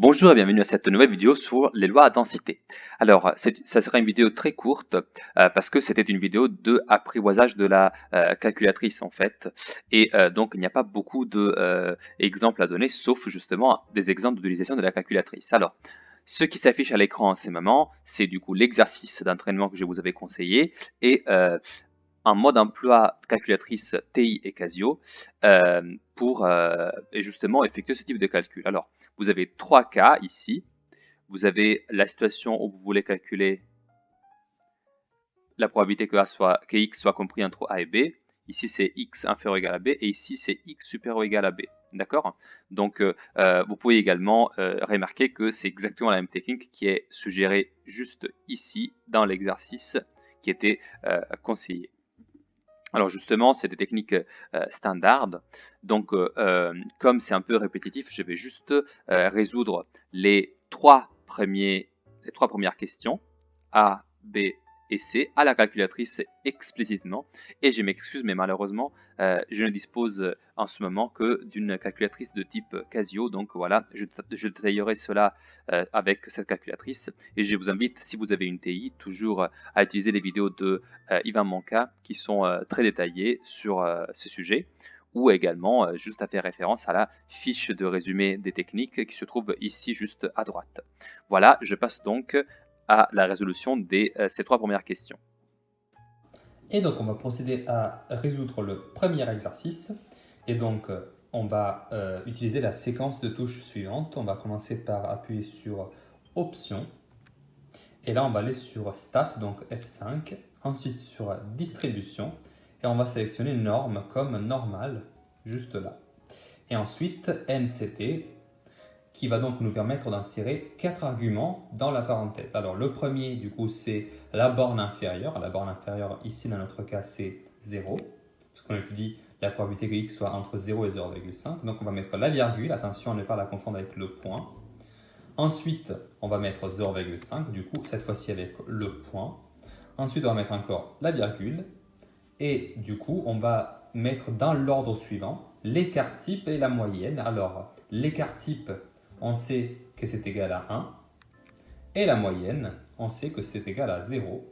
Bonjour et bienvenue à cette nouvelle vidéo sur les lois à densité. Alors, ça sera une vidéo très courte parce que c'était une vidéo de apprivoisage de la calculatrice en fait. Et donc, il n'y a pas beaucoup d'exemples à donner, sauf justement des exemples d'utilisation de la calculatrice. Alors, ce qui s'affiche à l'écran en ce moment, c'est du coup l'exercice d'entraînement que je vous avais conseillé et un mode emploi calculatrice TI et Casio pour et justement effectuer ce type de calcul. Alors, vous avez trois cas ici. Vous avez la situation où vous voulez calculer la probabilité que x soit compris entre a et b. Ici, c'est x inférieur ou égal à b, et ici, c'est x supérieur ou égal à b. D'accord? Donc, vous pouvez également remarquer que c'est exactement la même technique qui est suggérée juste ici dans l'exercice qui était conseillé. Alors justement, c'est des techniques standards. Donc, comme c'est un peu répétitif, je vais juste résoudre les trois premières questions, A, B et C, à la calculatrice explicitement. Et je m'excuse, mais malheureusement, je ne dispose en ce moment que d'une calculatrice de type Casio. Donc voilà, je détaillerai cela avec cette calculatrice. Et je vous invite, si vous avez une TI, toujours à utiliser les vidéos de Yvan Monca qui sont très détaillées sur ce sujet, ou également juste à faire référence à la fiche de résumé des techniques qui se trouve ici juste à droite. Voilà, je passe donc à la résolution de ces trois premières questions. Et donc, on va procéder à résoudre le premier exercice. Et donc, on va utiliser la séquence de touches suivante. On va commencer par appuyer sur Options. Et là, on va aller sur Stat, donc F5. Ensuite, sur Distribution. Et on va sélectionner Norme comme normal, juste là. Et ensuite, NCT, qui va donc nous permettre d'insérer 4 arguments dans la parenthèse. Alors le premier, du coup, c'est la borne inférieure. La borne inférieure, ici, dans notre cas, c'est 0, parce qu'on étudie la probabilité que x soit entre 0 et 0,5. Donc on va mettre la virgule, attention à ne pas la confondre avec le point. Ensuite, on va mettre 0,5, du coup, cette fois-ci avec le point. Ensuite, on va mettre encore la virgule. Et du coup, on va mettre dans l'ordre suivant l'écart type et la moyenne. Alors, l'écart type, on sait que c'est égal à 1. Et la moyenne, on sait que c'est égal à 0.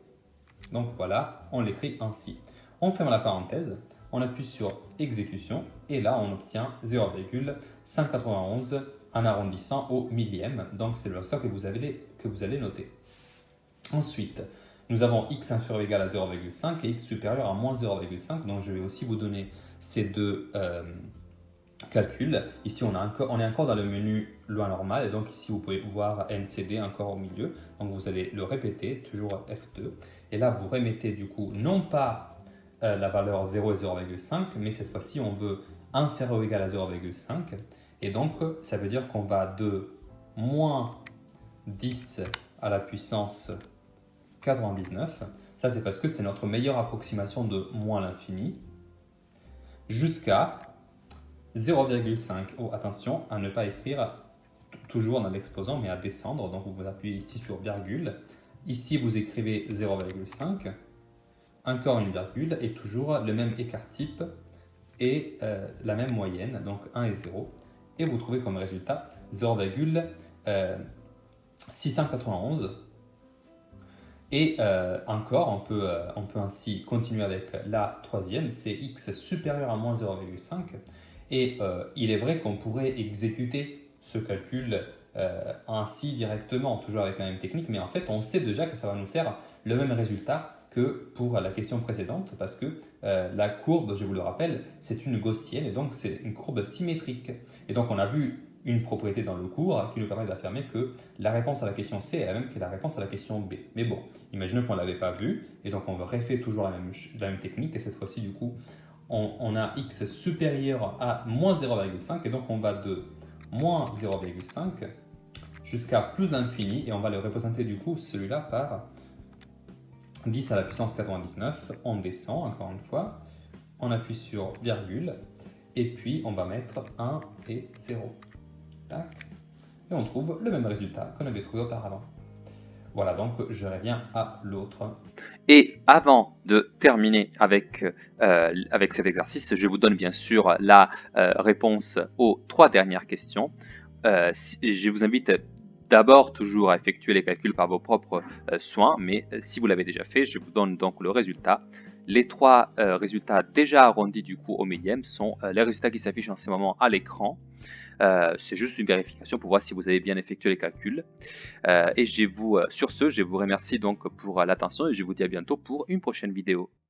Donc voilà, on l'écrit ainsi. On ferme la parenthèse, on appuie sur exécution et là on obtient 0,191 en arrondissant au millième. Donc c'est le score que vous allez noter. Ensuite, nous avons x inférieur ou égal à 0,5 et x supérieur à moins 0,5. Donc je vais aussi vous donner ces deux calcul. Ici, on est encore dans le menu loi normale et donc ici, vous pouvez voir NCD encore au milieu. Donc, vous allez le répéter, toujours F2. Et là, vous remettez du coup non pas la valeur 0 et 0,5, mais cette fois-ci, on veut inférieur ou égal à 0,5. Et donc, ça veut dire qu'on va de moins 10 à la puissance 99. Ça, c'est parce que c'est notre meilleure approximation de moins l'infini jusqu'à 0,5. Oh, attention à ne pas écrire toujours dans l'exposant, mais à descendre. Donc, vous appuyez ici sur virgule. Ici, vous écrivez 0,5. Encore une virgule et toujours le même écart type et la même moyenne, donc 1 et 0. Et vous trouvez comme résultat 0,691. Et encore, on peut ainsi continuer avec la troisième, c'est x supérieur à moins 0,5. Et il est vrai qu'on pourrait exécuter ce calcul ainsi directement, toujours avec la même technique, mais en fait, on sait déjà que ça va nous faire le même résultat que pour la question précédente, parce que la courbe, je vous le rappelle, c'est une gaussienne, et donc c'est une courbe symétrique. Et donc, on a vu une propriété dans le cours qui nous permet d'affirmer que la réponse à la question C est la même que la réponse à la question B. Mais bon, imaginons qu'on ne l'avait pas vu, et donc on refait toujours la même technique, et cette fois-ci, du coup, on a x supérieur à moins 0,5, et donc on va de moins 0,5 jusqu'à plus l'infini, et on va le représenter du coup celui-là par 10 à la puissance 99. On descend encore une fois, on appuie sur virgule, et puis on va mettre 1 et 0. Tac. Et on trouve le même résultat qu'on avait trouvé auparavant. Voilà, donc je reviens à l'autre. Et avant de terminer avec cet exercice, je vous donne bien sûr la réponse aux trois dernières questions. je vous invite d'abord toujours à effectuer les calculs par vos propres soins, mais si vous l'avez déjà fait, je vous donne donc le résultat. Les trois résultats déjà arrondis du coup au millième sont les résultats qui s'affichent en ce moment à l'écran. C'est juste une vérification pour voir si vous avez bien effectué les calculs. Et sur ce, je vous remercie donc pour l'attention et je vous dis à bientôt pour une prochaine vidéo.